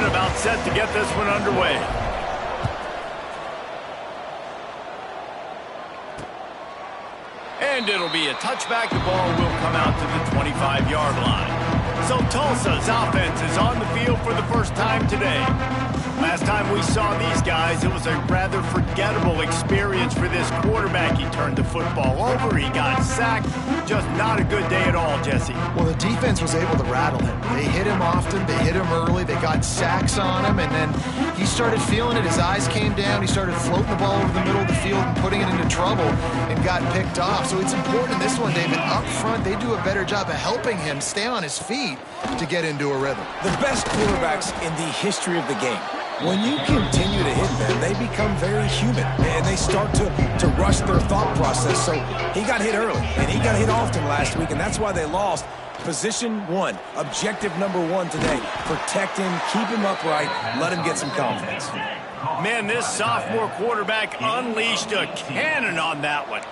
and about set to get this one underway. And it'll be a touchback. The ball will come out to the 25-yard line. So Tulsa's offense is on the field for the first time today. Last time we saw these guys, it was a rather forgettable experience for this quarterback. He turned the football over, he got sacked. Just not a good day at all, Jesse. Well, the defense was able to rattle him. They hit him often, they hit him early, they got sacks on him, and then he started feeling it. His eyes came down, he started floating the ball over the middle of the field and putting it into trouble and got picked off. So it's important in this one, David, up front, they do a better job of helping him stay on his feet to get into a rhythm. The best quarterbacks in the history of the game, when you continue to hit them, they become very human, and they start to rush their thought process. So he got hit early, and he got hit often last week, and that's why they lost. Position one, objective number one today. Protect him, keep him upright, let him get some confidence. Man, this sophomore quarterback unleashed a cannon on that one.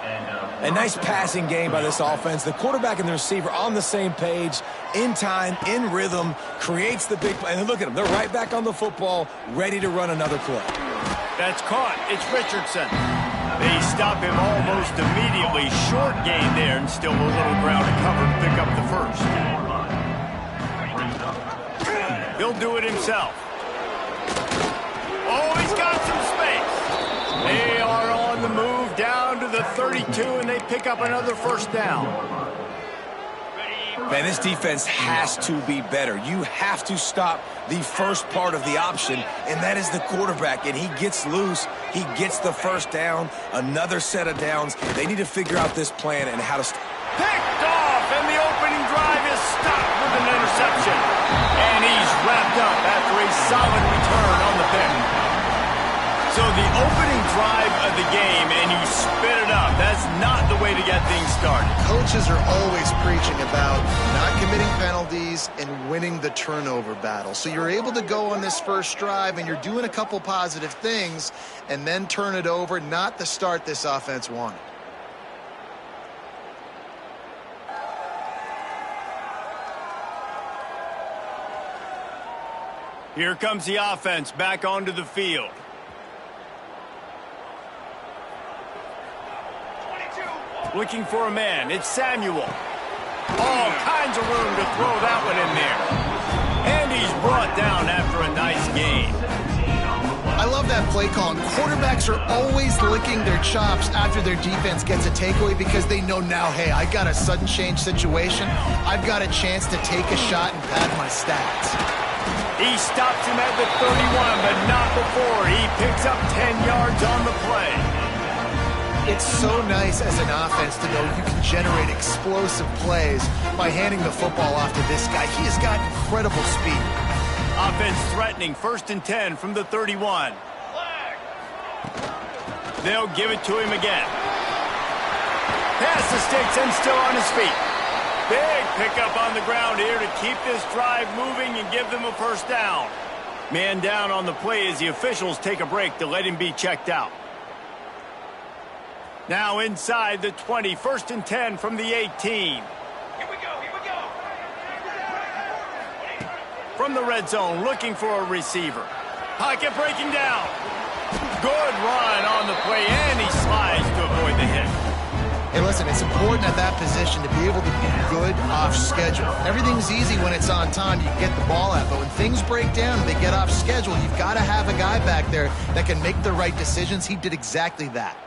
A nice passing game by this offense. The quarterback and the receiver on the same page, in time, in rhythm, creates the big play. And look at them. They're right back on the football, ready to run another play. That's caught. It's Richardson. They stop him almost immediately. Short gain there, and still a little ground to cover to pick up the first. He'll do it himself. Oh, he's got some space. They are on the move down to the 32, and they pick up another first down. Man, this defense has to be better. You have to stop the first part of the option, and that is the quarterback. And he gets loose. He gets the first down, another set of downs. They need to figure out this plan and how to... Picked off, and the opening drive is stopped with an interception. And he's wrapped up after a solid return on the pick. So the opening drive of the game, and you spit it up. That's not the way to get things started. Coaches are always preaching about not committing penalties and winning the turnover battle. So you're able to go on this first drive, and you're doing a couple positive things, and then turn it over, not the start this offense wanted. Here comes the offense back onto the field. Looking for a man. It's Samuel. All kinds of room to throw that one in there. And he's brought down after a nice gain. I love that play call. And quarterbacks are always licking their chops after their defense gets a takeaway because they know now, hey, I got a sudden change situation. I've got a chance to take a shot and pad my stats. He stops him at the 31, but not before. He picks up 10 yards on the play. It's so nice as an offense to know you can generate explosive plays by handing the football off to this guy. He has got incredible speed. Offense threatening, 1st and 10 from the 31. They'll give it to him again. Pass the sticks and still on his feet. Big pickup on the ground here to keep this drive moving and give them a first down. Man down on the play as the officials take a break to let him be checked out. Now inside the 20, 1st and 10 from the 18. Here we go. From the red zone, looking for a receiver. Pocket breaking down. Good run on the play, and he slides to avoid the hit. Hey, listen, it's important at that position to be able to be good off schedule. Everything's easy when it's on time. You can get the ball out, but when things break down and they get off schedule, you've got to have a guy back there that can make the right decisions. He did exactly that.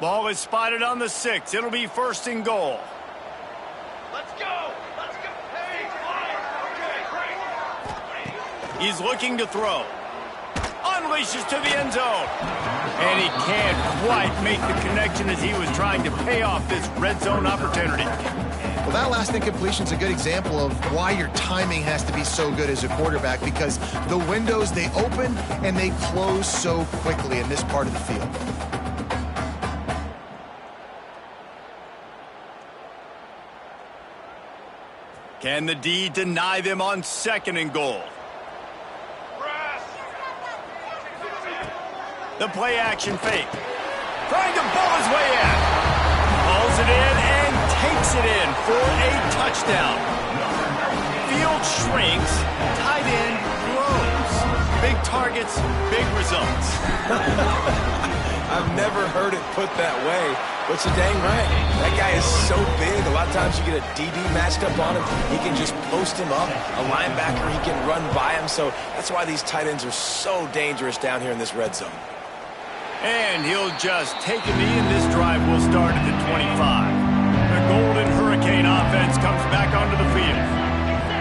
Ball is spotted on the 6. It'll be 1st and goal. Let's go. Hey, great. He's looking to throw. Unleashes to the end zone. And he can't quite make the connection as he was trying to pay off this red zone opportunity. Well, that last incompletion is a good example of why your timing has to be so good as a quarterback, because the windows, they open and they close so quickly in this part of the field. Can the D deny them on 2nd and goal? The play action fake. Trying to ball his way in. Pulls it in and takes takes it in for a touchdown. Field shrinks, tight end grows. Big targets, big results. I've never heard it put that way, but you're dang right. That guy is so big. A lot of times you get a DB matched up on him. He can just post him up. A linebacker, he can run by him. So that's why these tight ends are so dangerous down here in this red zone. And he'll just take a knee, and this drive will start at the 25. The Golden Hurricane offense comes back onto the field.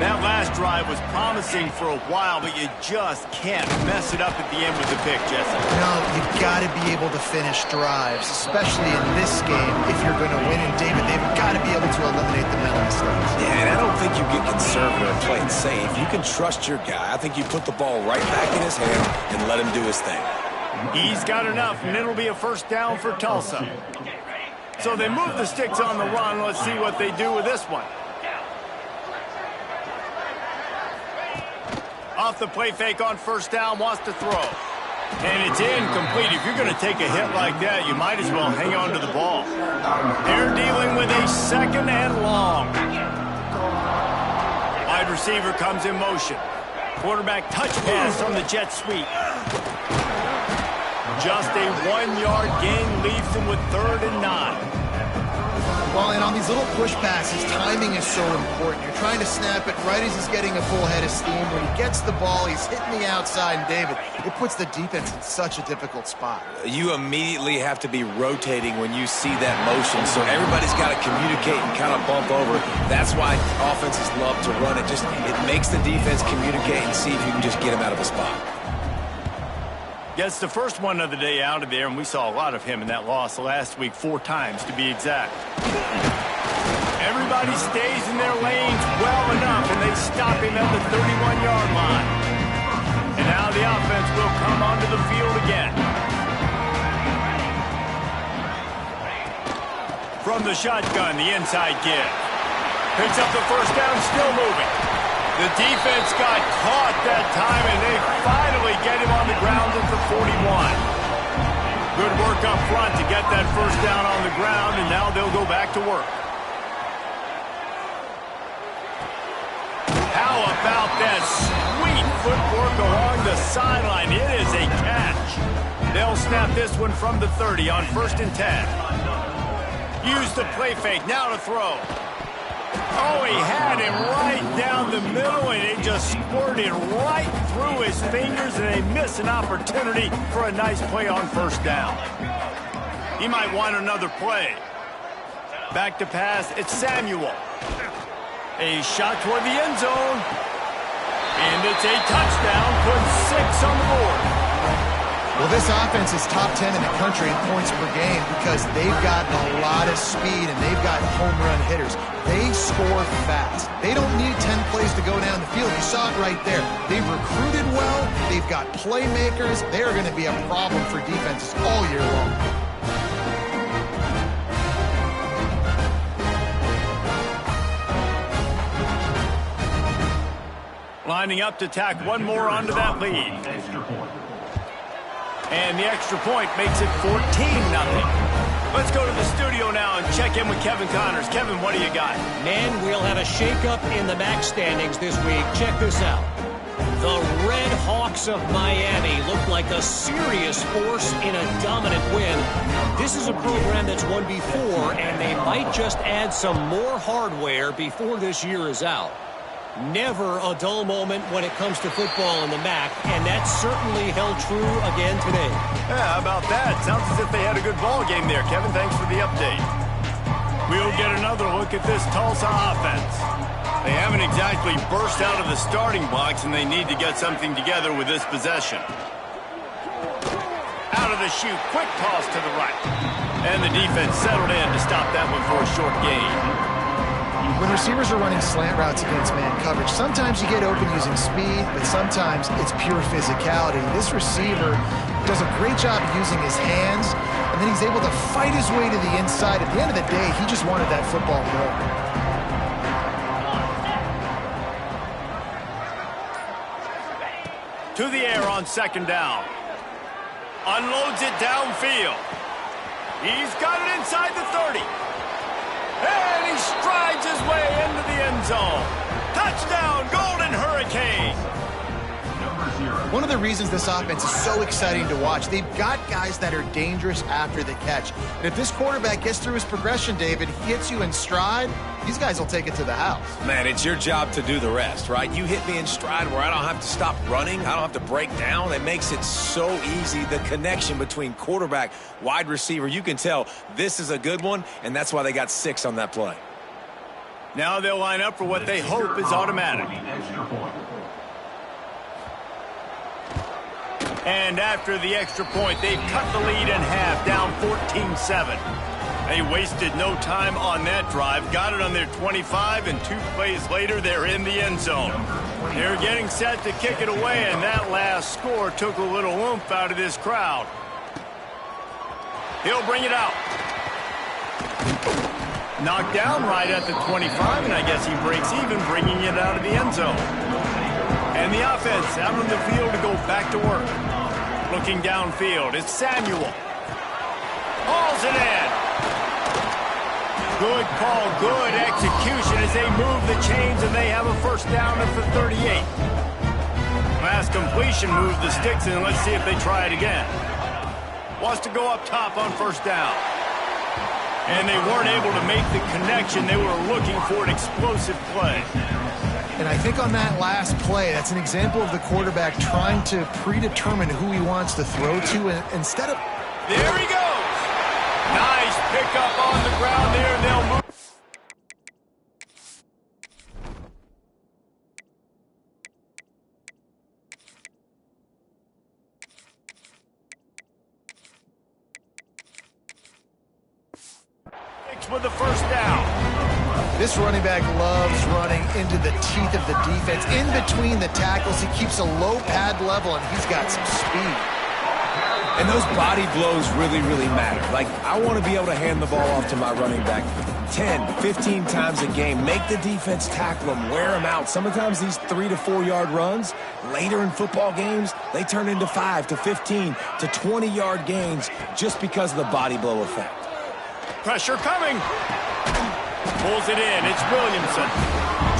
That last drive was promising for a while, but you just can't mess it up at the end with the pick, Jesse. No, you've got to be able to finish drives, especially in this game if you're going to win. And David, they've got to be able to eliminate the mental mistakes. Yeah, and I don't think you get conservative and play it safe. You can trust your guy. I think you put the ball right back in his hand and let him do his thing. He's got enough, and it'll be a first down for Tulsa. So they move the sticks on the run. Let's see what they do with this one. Off the play fake on first down, wants to throw. And it's incomplete. If you're going to take a hit like that, you might as well hang on to the ball. They're dealing with a second and long. Wide receiver comes in motion. Quarterback touch pass on the jet sweep. Just a 1-yard gain leaves him with 3rd and 9. Well, and on these little push passes, timing is so important. You're trying to snap it right as he's getting a full head of steam. When he gets the ball, he's hitting the outside, and David, it puts the defense in such a difficult spot. You immediately have to be rotating when you see that motion, so everybody's got to communicate and kind of bump over. That's why offenses love to run it. It makes the defense communicate and see if you can just get him out of a spot. Gets the first one of the day out of there, and we saw a lot of him in that loss last week, 4 times to be exact. Everybody stays in their lanes well enough, and they stop him at the 31-yard line. And now the offense will come onto the field again. From the shotgun, the inside give. Picks up the first down, still moving. The defense got caught that time, and they finally get him on the ground at the 41. Good work up front to get that first down on the ground, and now they'll go back to work. How about that sweet footwork along the sideline? It is a catch. They'll snap this one from the 30 on 1st and 10. Use the play fake, now to throw. Oh, he had him right down the middle, and it just squirted right through his fingers, and they miss an opportunity for a nice play on first down. He might want another play. Back to pass, it's Samuel. A shot toward the end zone, and it's a touchdown, putting 6 on the board. Well, this offense is top 10 in the country in points per game because they've got a lot of speed and they've got home run hitters. They score fast. They don't need 10 plays to go down the field. You saw it right there. They've recruited well. They've got playmakers. They are going to be a problem for defenses all year long. Lining up to tack one more onto that lead. And the extra point makes it 14-0. Let's go to the studio now and check in with Kevin Connors. Kevin, what do you got? Men, we'll have a shakeup in the MAC standings this week. Check this out. The Red Hawks of Miami look like a serious force in a dominant win. This is a program that's won before, and they might just add some more hardware before this year is out. Never a dull moment when it comes to football in the MAC, and that certainly held true again today. Yeah, how about that? Sounds as if they had a good ball game there. Kevin, thanks for the update. We'll get another look at this Tulsa offense. They haven't exactly burst out of the starting blocks, and they need to get something together with this possession. Out of the chute, quick toss to the right. And the defense settled in to stop that one for a short gain. When receivers are running slant routes against man coverage, sometimes you get open using speed, but sometimes it's pure physicality. This receiver does a great job using his hands, and then he's able to fight his way to the inside. At the end of the day, he just wanted that football more. To the air on 2nd down. Unloads it downfield. He's got it inside the 30. And he strikes zone. Touchdown, Golden Hurricane. One of the reasons this offense is so exciting to watch, they've got guys that are dangerous after the catch. And if this quarterback gets through his progression, David, he hits you in stride, these guys will take it to the house. Man, it's your job to do the rest, right? You hit me in stride where I don't have to stop running. I don't have to break down. It makes it so easy. The connection between quarterback, wide receiver, you can tell this is a good one, and that's why they got 6 on that play. Now they'll line up for what they hope is automatic. And after the extra point, they've cut the lead in half, down 14-7. They wasted no time on that drive, got it on their 25, and 2 plays later, they're in the end zone. They're getting set to kick it away, and that last score took a little oomph out of this crowd. He'll bring it out. Knocked down right at the 25, and I guess he breaks even, bringing it out of the end zone. And the offense out on the field to go back to work. Looking downfield, it's Samuel. Hauls it in. Good call, good execution as they move the chains, and they have a first down at the 38. Last completion moves the sticks, and let's see if they try it again. Wants to go up top on first down. And they weren't able to make the connection. They were looking for an explosive play. And I think on that last play, that's an example of the quarterback trying to predetermine who he wants to throw to, and instead of... There he goes! Nice pickup on the ground there, and they'll move. With the first down. This running back loves running into the teeth of the defense. In between the tackles, he keeps a low pad level, and he's got some speed. And those body blows really, really matter. Like, I want to be able to hand the ball off to my running back 10, 15 times a game. Make the defense tackle them, wear them out. Sometimes these 3 to 4 yard runs, later in football games, they turn into 5 to 15 to 20 yard gains just because of the body blow effect. Pressure coming. Pulls it in. It's Williamson.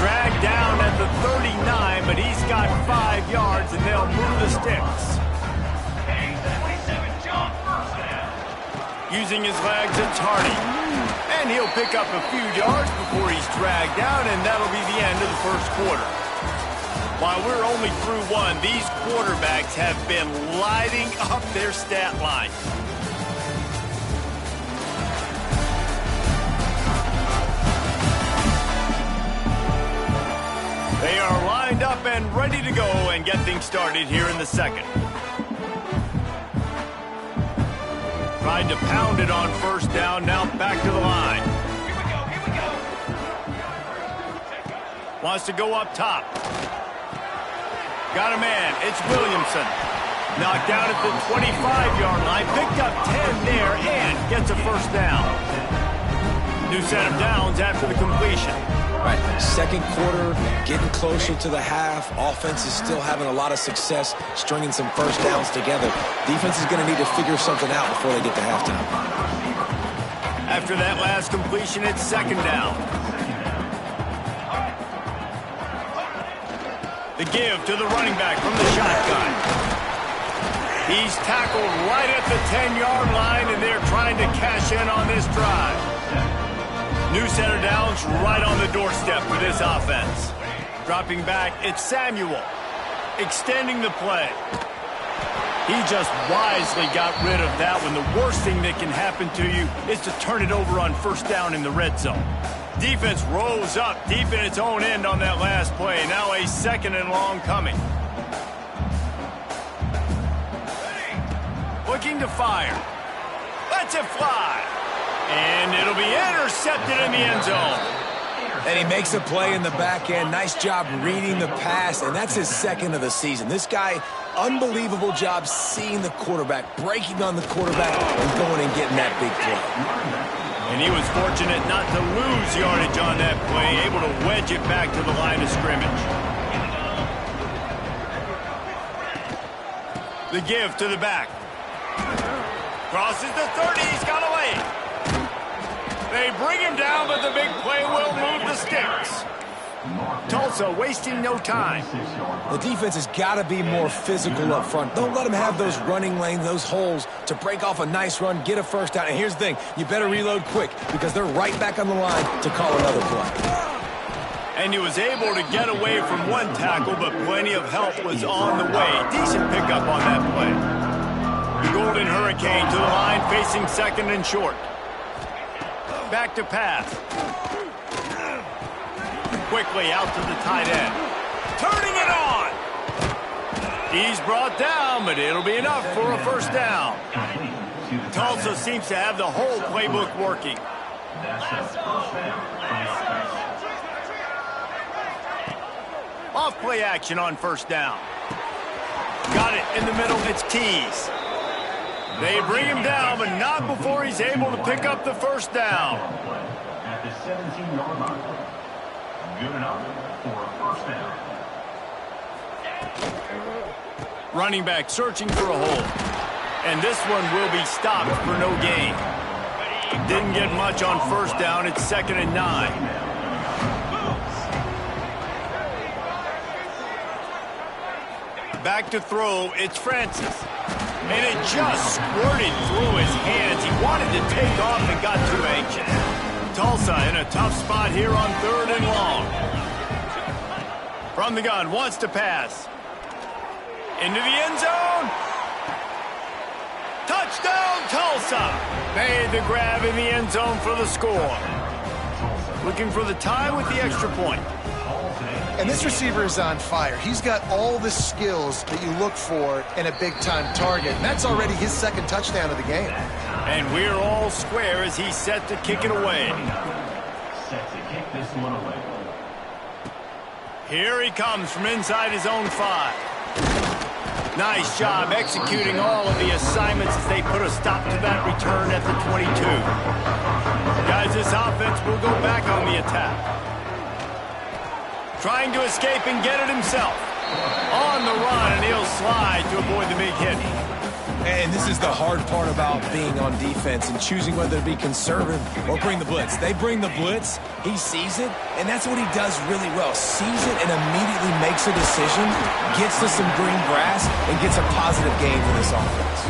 Dragged down at the 39, but he's got 5 yards, and they'll move the sticks. Using his legs, it's Hardy. And he'll pick up a few yards before he's dragged down, and that'll be the end of the first quarter. While we're only through one, these quarterbacks have been lighting up their stat line. They are lined up and ready to go and get things started here in the second. Tried to pound it on first down, now back to the line. Here we go. Wants to go up top. Got a man, it's Williamson. Knocked down at the 25-yard line, picked up 10 there, and gets a first down. New set of downs after the completion. Right, second quarter, getting closer to the half. Offense is still having a lot of success stringing some first downs together. Defense is going to need to figure something out before they get to halftime. After that last completion, it's second down. The give to the running back from the shotgun. He's tackled right at the 10-yard line, and they're trying to cash in on this drive. New set of downs right on the doorstep for this offense. Dropping back, it's Samuel. Extending the play. He just wisely got rid of that one. The worst thing that can happen to you is to turn it over on first down in the red zone. Defense rose up deep in its own end on that last play. Now a second and long coming. Looking to fire. Lets it fly. And it'll be intercepted in the end zone. And he makes a play in the back end. Nice job reading the pass, and that's his second of the season. This guy, unbelievable job seeing the quarterback, breaking on the quarterback, and going and getting that big play. And he was fortunate not to lose yardage on that play, able to wedge it back to the line of scrimmage. The give to the back. Crosses the 30, he's got away. They bring him down, but the big play will move the sticks. Tulsa wasting no time. The defense has got to be more physical up front. Don't let them have those running lanes, those holes to break off a nice run, get a first down. And here's the thing, you better reload quick because they're right back on the line to call another play. And he was able to get away from one tackle, but plenty of help was on the way. Decent pickup on that play. The Golden Hurricane to the line, facing second and short. Back to pass. Quickly out to the tight end. Turning it on! He's brought down, but it'll be enough for a first down. Tulsa seems to have the whole playbook working. Off play action on first down. Got it in the middle, it's Keys. They bring him down, but not before he's able to pick up the first down. At the 17-yard line. Good enough for a first down. Running back searching for a hole. And this one will be stopped for no gain. Didn't get much on first down. It's 2nd and 9. Back to throw, it's Francis. And it just squirted through his hands. He wanted to take off and got too anxious. Tulsa in a tough spot here on 3rd and long. From the gun, wants to pass. Into the end zone. Touchdown, Tulsa. Made the grab in the end zone for the score. Looking for the tie with the extra point. And this receiver is on fire. He's got all the skills that you look for in a big-time target. And that's already his 2nd touchdown of the game. And we're all square as he's set to kick it away. Set to kick this one away. Here he comes from inside his own 5. Nice job executing all of the assignments as they put a stop to that return at the 22. Guys, this offense will go back on the attack. Trying to escape and get it himself. On the run, and he'll slide to avoid the big hit. And this is the hard part about being on defense and choosing whether to be conservative or bring the blitz. They bring the blitz, he sees it, and that's what he does really well. Sees it and immediately makes a decision, gets to some green grass, and gets a positive gain for this offense.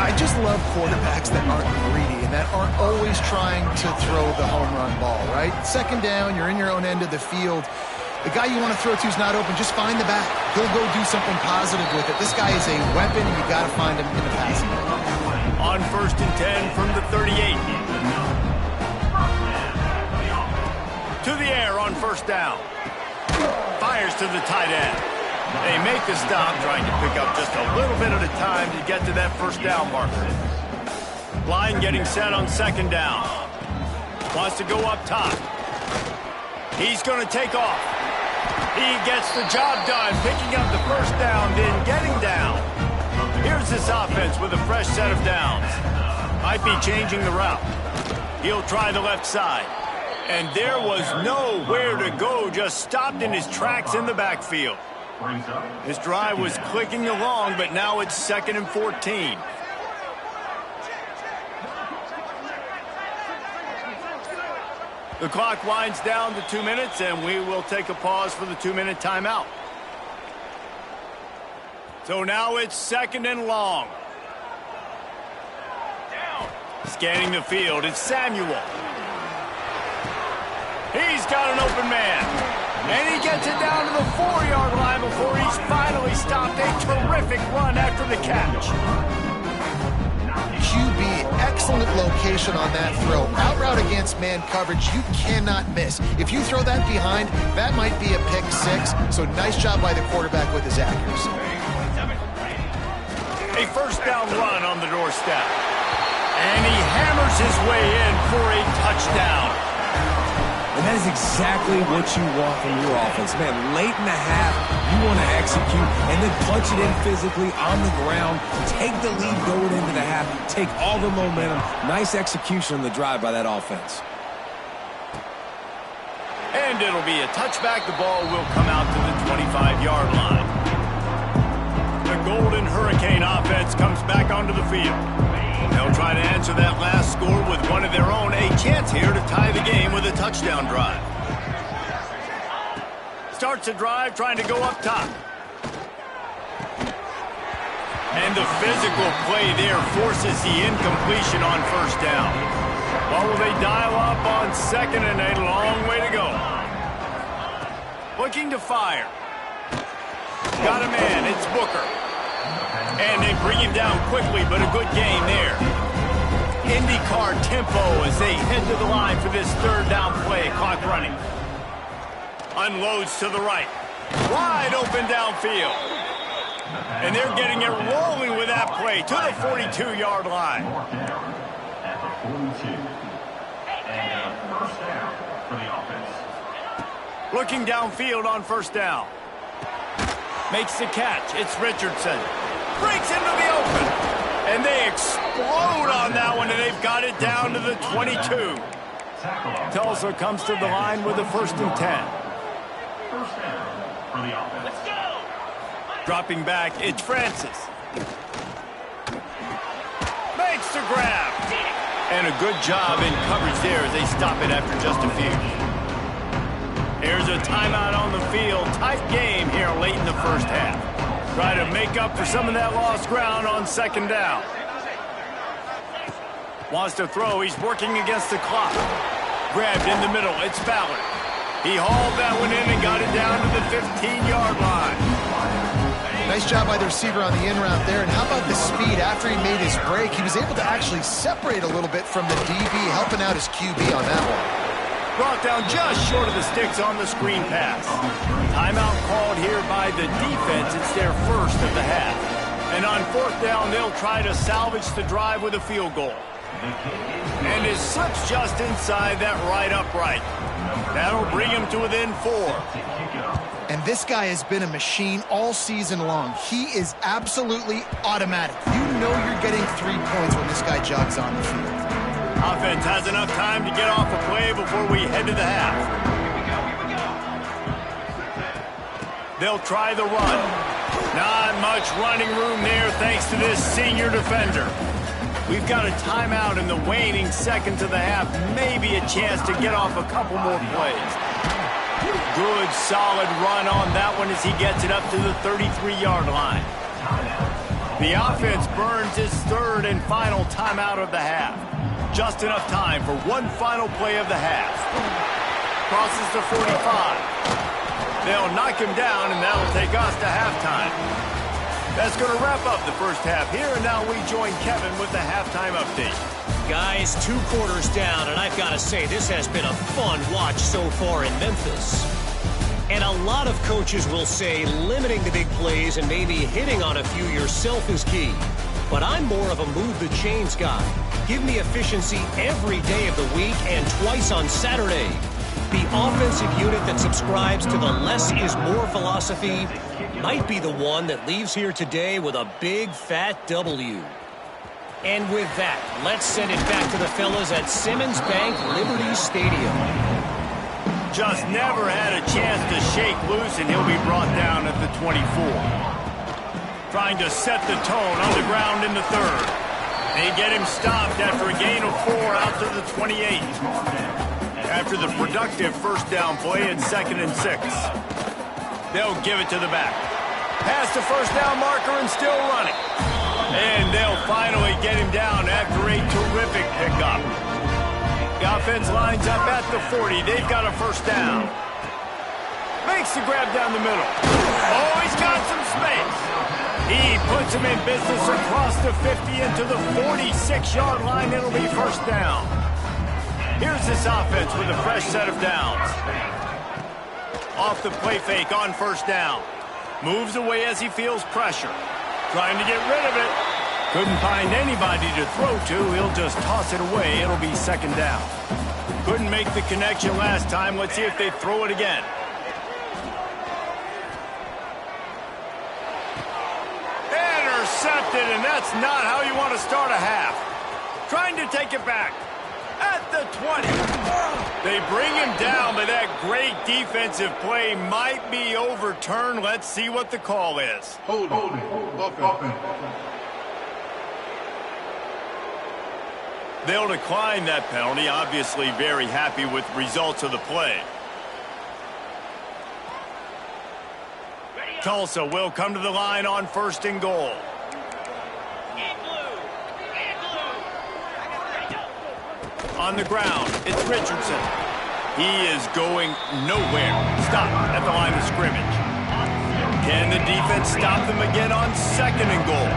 I just love quarterbacks that aren't greedy and that aren't always trying to throw the home run ball, right? 2nd down, you're in your own end of the field. The guy you want to throw to is not open. Just find the back. He'll go do something positive with it. This guy is a weapon. You got to find him in the passing game. On 1st and 10 from the 38. To the air on first down. Fires to the tight end. They make the stop, trying to pick up just a little bit at a time to get to that first down marker. Line getting set on 2nd down. Wants to go up top. He's going to take off. He gets the job done, picking up the first down, then getting down. Here's this offense with a fresh set of downs. Might be changing the route. He'll try the left side. And there was nowhere to go, just stopped in his tracks in the backfield. This drive was clicking along, but now it's 2nd and 14. The clock winds down to 2 minutes, and we will take a pause for the 2-minute timeout. So now it's 2nd and long. Scanning the field, it's Samuel. He's got an open man. And he gets it down to the 4-yard line before he's finally stopped. A terrific run after the catch. QB, excellent location on that throw. Out route against man coverage, you cannot miss. If you throw that behind, that might be a pick 6. So nice job by the quarterback with his accuracy. A first down run on the doorstep. And he hammers his way in for a touchdown. And that is exactly what you want from your offense. Man, late in the half, you want to execute and then punch it in physically on the ground. Take the lead going into the half. Take all the momentum. Nice execution on the drive by that offense. And it'll be a touchback. The ball will come out to the 25-yard line. The Golden Hurricane offense comes back onto the field. They'll try to answer that last score with one of their own. A chance here to tie the game with a touchdown drive. starts the drive trying to go up top. And the physical play there forces the incompletion on first down. Well, will they dial up on second and a long way to go? Looking to fire. Got a man, it's Booker. And they bring him down quickly, but a good gain there. IndyCar tempo as they head to the line for this third down play. Clock running. Unloads to the right. Wide open downfield. And they're getting it rolling with that play to the 42-yard line. At the 42. And first down for the offense. Looking downfield on first down. Makes the catch. It's Richardson. Breaks into the open. And they explode on that one, and they've got it down to the 22. Tulsa comes to the line with a 1st and 10. First down for the offense. Let's go! Dropping back, it's Francis. Makes the grab. And a good job in coverage there as they stop it after just a few. Here's a timeout on the field. Tight game here late in the first half. Try to make up for some of that lost ground on second down. Wants to throw. He's working against the clock. Grabbed in the middle. It's Ballard. He hauled that one in and got it down to the 15-yard line. Nice job by the receiver on the in route there. And how about the speed after he made his break? He was able to actually separate a little bit from the DB, helping out his QB on that one. Brought down just short of the sticks on the screen pass. Timeout called here by the defense. It's their first of the half. And on fourth down, they'll try to salvage the drive with a field goal. And it slips just inside that right upright. That'll bring him to within 4. And this guy has been a machine all season long. He is absolutely automatic. You know you're getting 3 points when this guy jogs on the field. Offense has enough time to get off a play before we head to the half. They'll try the run. Not much running room there thanks to this senior defender. We've got a timeout in the waning seconds of the half. Maybe a chance to get off a couple more plays. Good, solid run on that one as he gets it up to the 33-yard line. The offense burns its third and final timeout of the half. Just enough time for one final play of the half. Crosses the 45. They'll knock him down, and that'll take us to halftime. That's going to wrap up the first half here, and now we join Kevin with the halftime update. Guys, 2 quarters down, and I've got to say, this has been a fun watch so far in Memphis. And a lot of coaches will say limiting the big plays and maybe hitting on a few yourself is key. But I'm more of a move the chains guy. Give me efficiency every day of the week and twice on Saturday. The offensive unit that subscribes to the less is more philosophy might be the one that leaves here today with a big fat W. And with that, let's send it back to the fellas at Simmons Bank Liberty Stadium. Just never had a chance to shake loose, and he'll be brought down at the 24. Trying to set the tone on the ground in the third. They get him stopped after a gain of 4 out to the 28. After the productive first down play at 2nd and 6. They'll give it to the back. Past the first down marker and still running. And they'll finally get him down after a terrific pickup. The offense lines up at the 40. They've got a first down. Makes the grab down the middle. Oh, he's got some space. He puts him in business across the 50 into the 46-yard line. It'll be first down. Here's this offense with a fresh set of downs. Off the play fake on first down. Moves away as he feels pressure. Trying to get rid of it. Couldn't find anybody to throw to. He'll just toss it away. It'll be second down. Couldn't make the connection last time. Let's see if they throw it again. Intercepted, and that's not how you want to start a half. Trying to take it back. At the 20. They bring him down, but that great defensive play might be overturned. Let's see what the call is. Hold it. They'll decline that penalty. Obviously very happy with the results of the play. Tulsa will come to the line on 1st and goal. On the ground, it's Richardson. He is going nowhere. Stop at the line of scrimmage. Can the defense stop them again on 2nd and goal?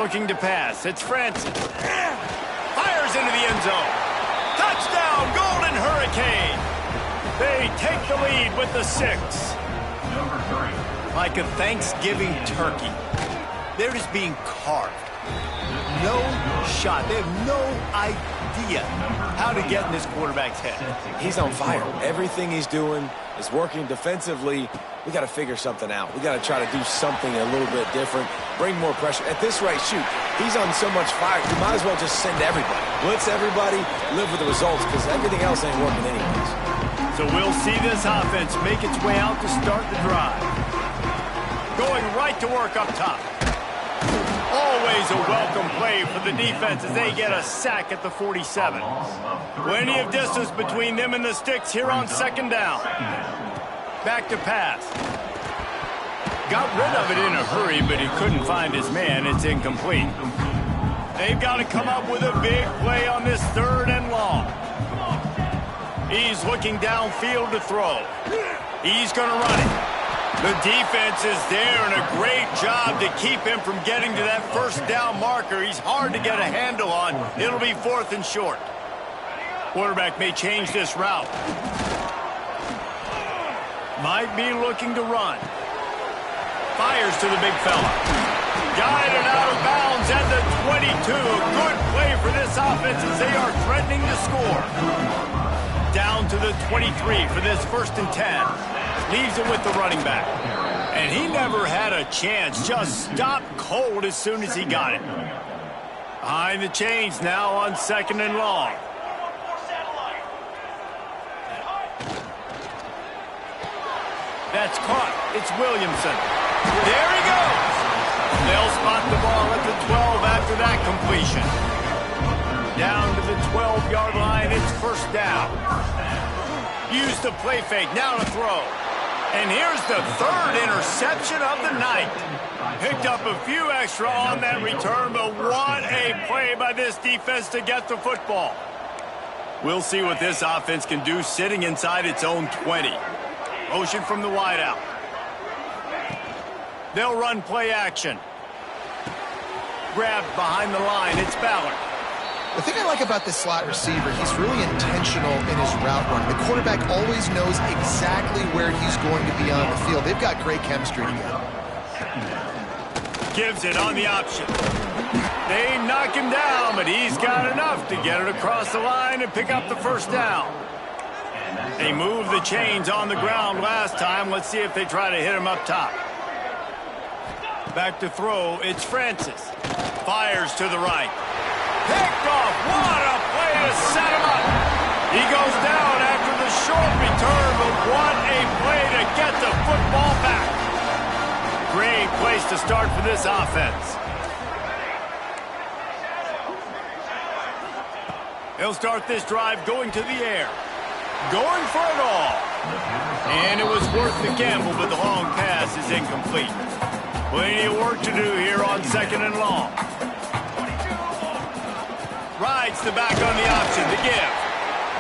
Looking to pass. It's Francis. Fires into the end zone. Touchdown, Golden Hurricane. They take the lead with the 6. Like a Thanksgiving turkey. They're just being carved. No shot. They have no idea how to get in this quarterback's head. He's on fire. Everything he's doing is working defensively. We got to figure something out. We got to try to do something a little bit different. Bring more pressure. At this rate, shoot, he's on so much fire. You might as well just send everybody. Blitz everybody, live with the results, because everything else ain't working anyways. So we'll see this offense make its way out to start the drive. Going right to work up top. Always a welcome play for the defense as they get a sack at the 47. Plenty of distance between them and the sticks here on 2nd down. Back to pass. Got rid of it in a hurry, but he couldn't find his man. It's incomplete. They've got to come up with a big play on this 3rd and long. He's looking downfield to throw. He's going to run it. The defense is there, and a great job to keep him from getting to that 1st down marker. He's hard to get a handle on. It'll be 4th and short. Quarterback may change this route. Might be looking to run. Fires to the big fella. Guided out of bounds at the 22. Good play for this offense as they are threatening to score. Down to the 23 for this 1st and 10. Leaves it with the running back. And he never had a chance. Just stopped cold as soon as he got it. Behind the chains now on 2nd and long. That's caught. It's Williamson. There he goes. They'll spot the ball at the 12 after that completion. Down to the 12-yard line. It's 1st down. Use the play fake. Now to throw. And here's the 3rd interception of the night. Picked up a few extra on that return, but what a play by this defense to get the football. We'll see what this offense can do sitting inside its own 20. Motion from the wideout. They'll run play action. Grabbed behind the line. It's Ballard. The thing I like about this slot receiver, he's really intentional in his route run. The quarterback always knows exactly where he's going to be on the field. They've got great chemistry together. Gives it on the option. They knock him down, but he's got enough to get it across the line and pick up the 1st down. They moved the chains on the ground last time. Let's see if they try to hit him up top. Back to throw. It's Francis. Fires to the right. Picked off. What a play to set him up. He goes down after the short return, but what a play to get the football back. Great place to start for this offense. He'll start this drive going to the air. Going for it all. And it was worth the gamble, but the long pass is incomplete. Plenty of work to do here on 2nd and long. Rides the back on the option to give.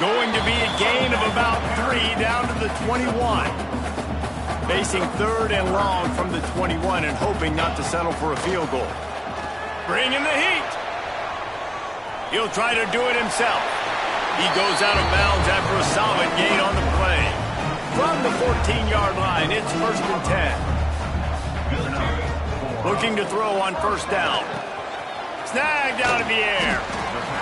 Going to be a gain of about 3 down to the 21. Facing 3rd and long from the 21 and hoping not to settle for a field goal. Bringing the heat. He'll try to do it himself. He goes out of bounds after a solid gain on the play. From the 14-yard line, it's 1st and 10. Looking to throw on 1st down. Snagged out of the air.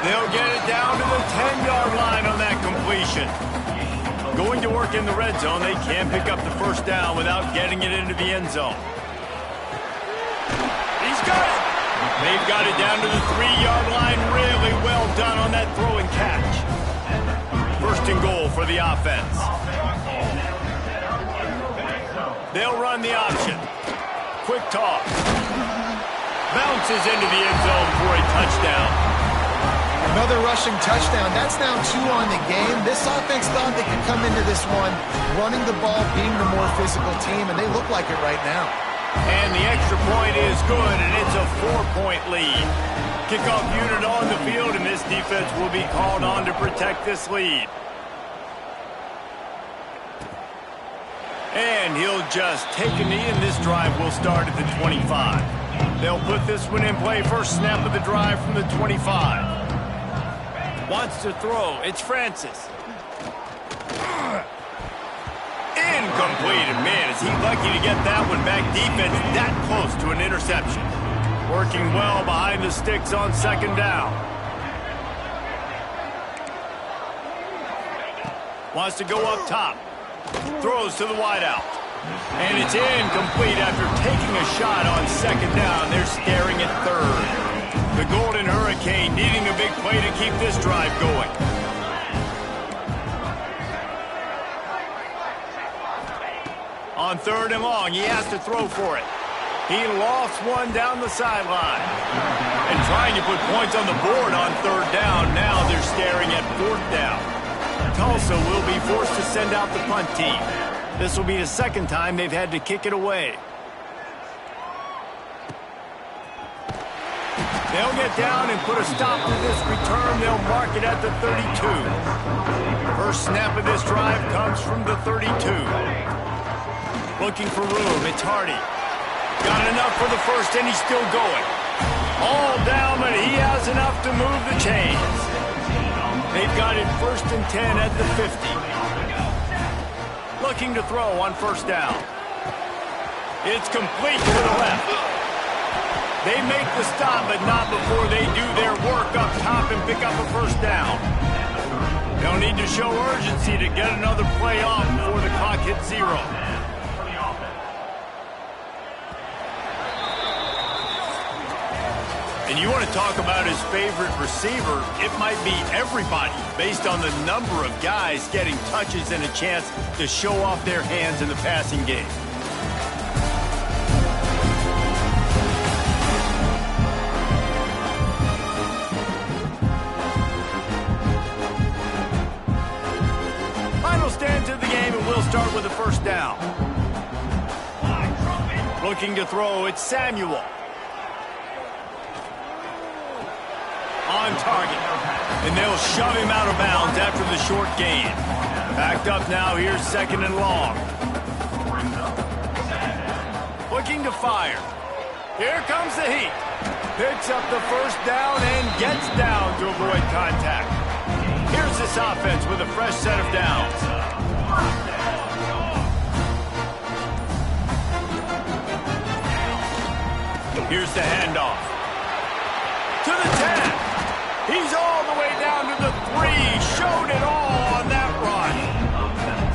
They'll get it down to the 10-yard line on that completion. Going to work in the red zone. They can't pick up the 1st down without getting it into the end zone. He's got it. They've got it down to the 3-yard line. Really well done on that throw and catch. 1st and goal for the offense. They'll run the option. Quick toss. Bounces into the end zone for a touchdown. Another rushing touchdown. That's now 2 on the game. This offense thought they could come into this one running the ball, being the more physical team, and they look like it right now. And the extra point is good, and it's a 4-point lead. Kickoff unit on the field, and this defense will be called on to protect this lead. And he'll just take a knee, and this drive will start at the 25. They'll put this one in play. First snap of the drive from the 25. Wants to throw. It's Francis. Incomplete. And man, is he lucky to get that one back. Defense that close to an interception. Working well behind the sticks on second down. Wants to go up top. Throws to the wideout. And it's incomplete after taking a shot on second down. They're staring at third. The Golden Hurricane needing a big play to keep this drive going. On third and long, he has to throw for it. He lofts one down the sideline. And trying to put points on the board on third down. Now they're staring at fourth down. Tulsa will be forced to send out the punt team. This will be the second time they've had to kick it away. They'll get down and put a stop to this return. They'll mark it at the 32. First snap of this drive comes from the 32. Looking for room. It's Hardy. Got enough for the first, and he's still going. All down, but he has enough to move the chains. They've got it 1st and 10 at the 50. Looking to throw on first down. It's complete to the left. They make the stop, but not before they do their work up top and pick up a first down. They'll need to show urgency to get another play off before the clock hits 0. And you want to talk about his favorite receiver, it might be everybody based on the number of guys getting touches and a chance to show off their hands in the passing game. Final stands of the game, and we'll start with a first down. Looking to throw, it's Samuel. On target. And they'll shove him out of bounds after the short gain. Backed up now, here's second and long. Looking to fire. Here comes the heat. Picks up the first down and gets down to avoid contact. Here's this offense with a fresh set of downs. Here's the handoff. To the 10. He's all the way down to the 3. Showed it all on that run.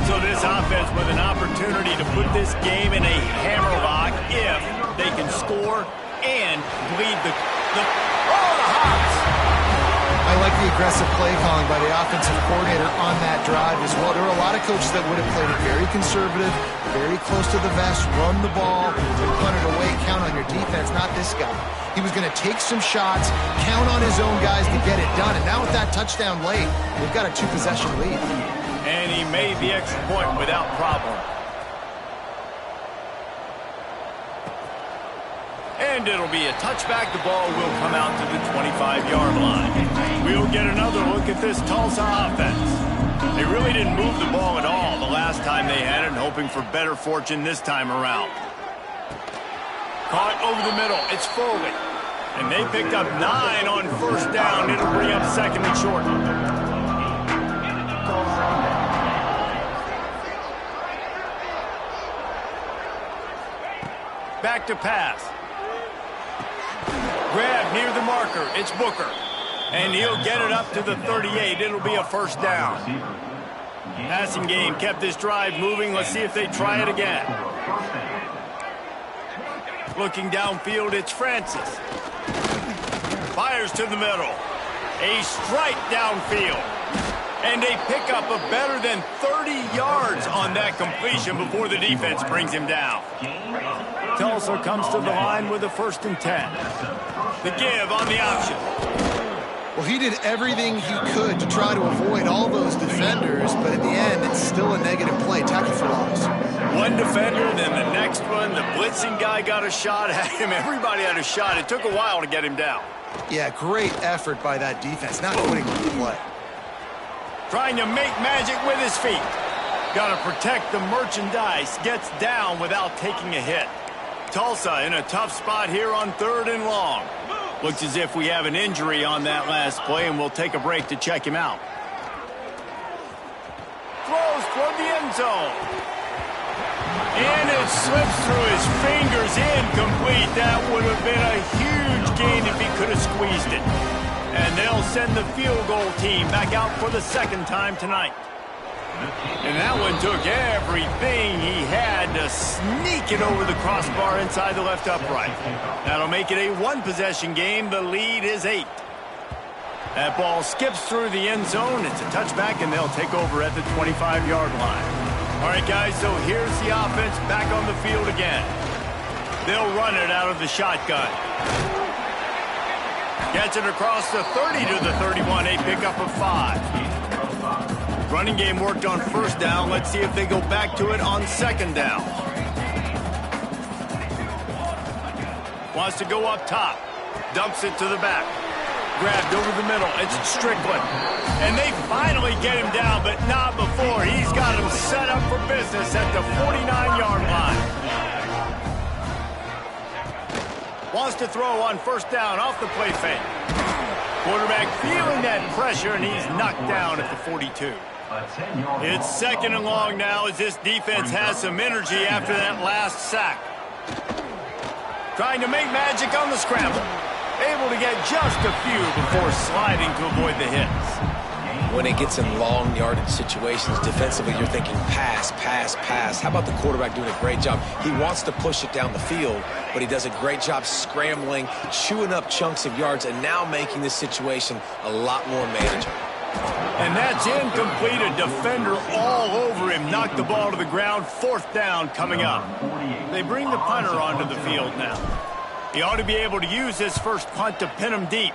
So this offense with an opportunity to put this game in a hammerlock if they can score and lead the Hops. I like the aggressive play calling by the offensive coordinator on that drive as well. There were a lot of coaches that would have played it very conservative, very close to the vest, run the ball, and punt it away, count on your defense. Not this guy. He was going to take some shots, count on his own guys to get it done. And now with that touchdown late, they've got a 2-possession lead. And he made the extra point without problem. And it'll be a touchback. The ball will come out to the 25-yard line. We'll get another look at this Tulsa offense. They really didn't move the ball at all the last time they had it, hoping for better fortune this time around. Caught over the middle. It's Foley. And they picked up 9 on first down. It'll bring up second and short. Back to pass. Grab near the marker. It's Booker. And he'll get it up to the 38. It'll be a first down. Passing game kept this drive moving. Let's see if they try it again. Looking downfield, it's Francis. Fires to the middle. A strike downfield. And they pick up a better than 30 yards on that completion before the defense brings him down. Tulsa comes to the line with a 1st and 10. The give on the option. Well, he did everything he could to try to avoid all those defenders, but at the end, it's still a negative play. Tackle for loss. One defender, then the next one. The blitzing guy got a shot at him. Everybody had a shot. It took a while to get him down. Yeah, great effort by that defense, not quitting on the play. Trying to make magic with his feet. Got to protect the merchandise. Gets down without taking a hit. Tulsa in a tough spot here on 3rd and long. Looks as if we have an injury on that last play, and we'll take a break to check him out. Throws toward the end zone. And it slips through his fingers, incomplete. That would have been a huge gain if he could have squeezed it. And they'll send the field goal team back out for the 2nd time tonight. And that one took everything he had to sneak it over the crossbar inside the left upright. That'll make it a 1-possession game. The lead is 8. That ball skips through the end zone. It's a touchback, and they'll take over at the 25-yard line. All right, guys, so here's the offense back on the field again. They'll run it out of the shotgun. Gets it across the 30 to the 31, a pickup of 5. Running game worked on 1st down. Let's see if they go back to it on 2nd down. Wants to go up top. Dumps it to the back. Grabbed over the middle. It's Strickland. And they finally get him down, but not before. He's got him set up for business at the 49-yard line. Wants to throw on 1st down off the play fake. Quarterback feeling that pressure, and he's knocked down at the 42. It's 2nd and long now as this defense has some energy after that last sack. Trying to make magic on the scramble. Able to get just a few before sliding to avoid the hits. When it gets in long yardage situations, defensively, you're thinking pass, pass, pass. How about the quarterback doing a great job? He wants to push it down the field, but he does a great job scrambling, chewing up chunks of yards, and now making this situation a lot more manageable. And that's incomplete. A defender all over him. Knocked the ball to the ground. 4th down coming up. They bring the punter onto the field now. He ought to be able to use his first punt to pin him deep.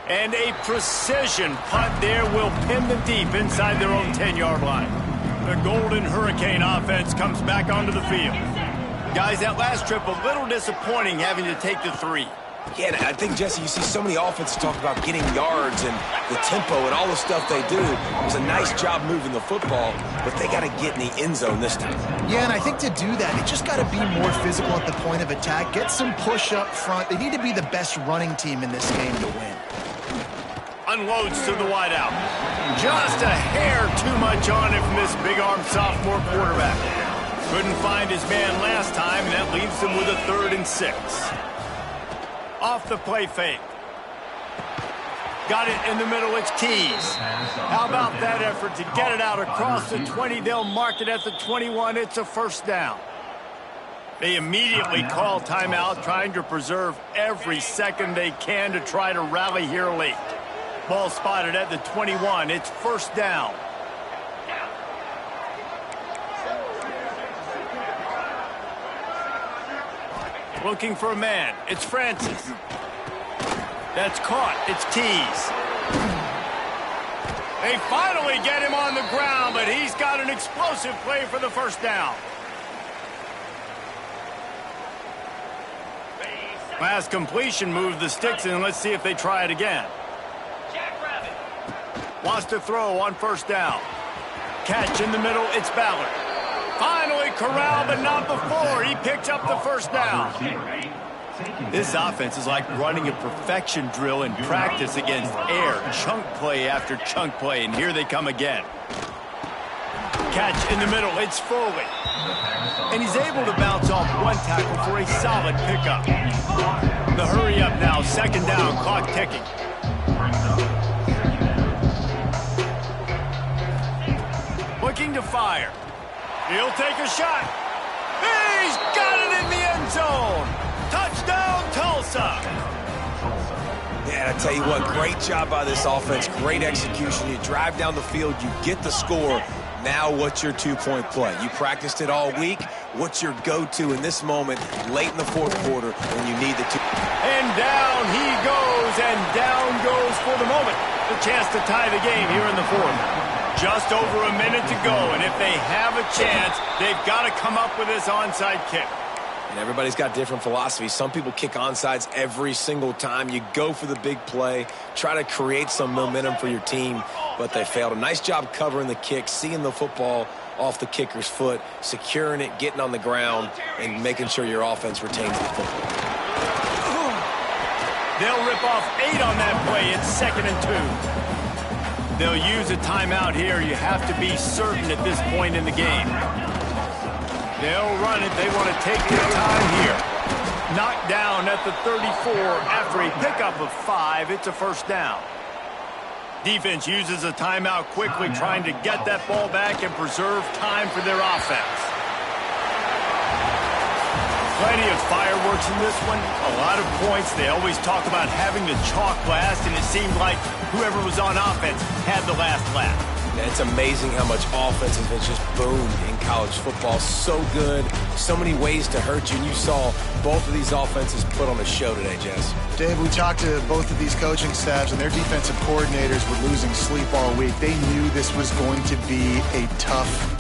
And a precision punt there will pin them deep inside their own 10-yard line. The Golden Hurricane offense comes back onto the field. Guys, that last trip a little disappointing having to take the 3. Yeah, and I think, Jesse, you see so many offenses talk about getting yards and the tempo and all the stuff they do. It was a nice job moving the football, but they got to get in the end zone this time. Yeah, and I think to do that, they just got to be more physical at the point of attack. Get some push up front. They need to be the best running team in this game to win. Unloads to the wideout. Just a hair too much on it from this big-arm sophomore quarterback. Couldn't find his man last time, and that leaves him with a 3rd and 6. Off the play fake. Got it in the middle. It's Keys. How about that effort to get it out across the 20? They'll mark it at the 21. It's a 1st down. They immediately call timeout, trying to preserve every second they can to try to rally here late. Ball spotted at the 21. It's 1st down. Looking for a man. It's Francis. That's caught. It's Keys. They finally get him on the ground, but he's got an explosive play for the 1st down. Last completion moved the sticks in. Let's see if they try it again. Wants to throw on 1st down. Catch in the middle. It's Ballard. Finally corralled, but not before. He picks up the 1st down. This offense is like running a perfection drill in practice against air. Chunk play after chunk play, and here they come again. Catch in the middle. It's Foley. And he's able to bounce off one tackle for a solid pickup. The hurry up now. 2nd down. Clock ticking. Looking to fire. He'll take a shot. He's got it in the end zone. Touchdown, Tulsa. Yeah, I tell you what, great job by this offense. Great execution. You drive down the field, you get the score. Now what's your 2-point play? You practiced it all week. What's your go-to in this moment late in the 4th quarter when you need the 2? And down he goes, and down goes for the moment. The chance to tie the game here in the fourth. Just over a minute to go, and if they have a chance, they've got to come up with this onside kick. And everybody's got different philosophies. Some people kick onside every single time. You go for the big play, try to create some momentum for your team, but they failed. A nice job covering the kick, seeing the football off the kicker's foot, securing it, getting on the ground, and making sure your offense retains the football. They'll rip off 8 on that play. It's 2nd and 2. They'll use a timeout here. You have to be certain at this point in the game. They'll run it. They want to take their time here. Knocked down at the 34 after a pickup of 5. It's a first down. Defense uses a timeout quickly, trying to get that ball back and preserve time for their offense. Plenty of fireworks in this one. A lot of points. They always talk about having the chalk blast, and it seemed like whoever was on offense had the last laugh. And it's amazing how much offense has just boomed in college football. So good. So many ways to hurt you. And you saw both of these offenses put on a show today, Jess. Dave, we talked to both of these coaching staffs, and their defensive coordinators were losing sleep all week. They knew this was going to be a tough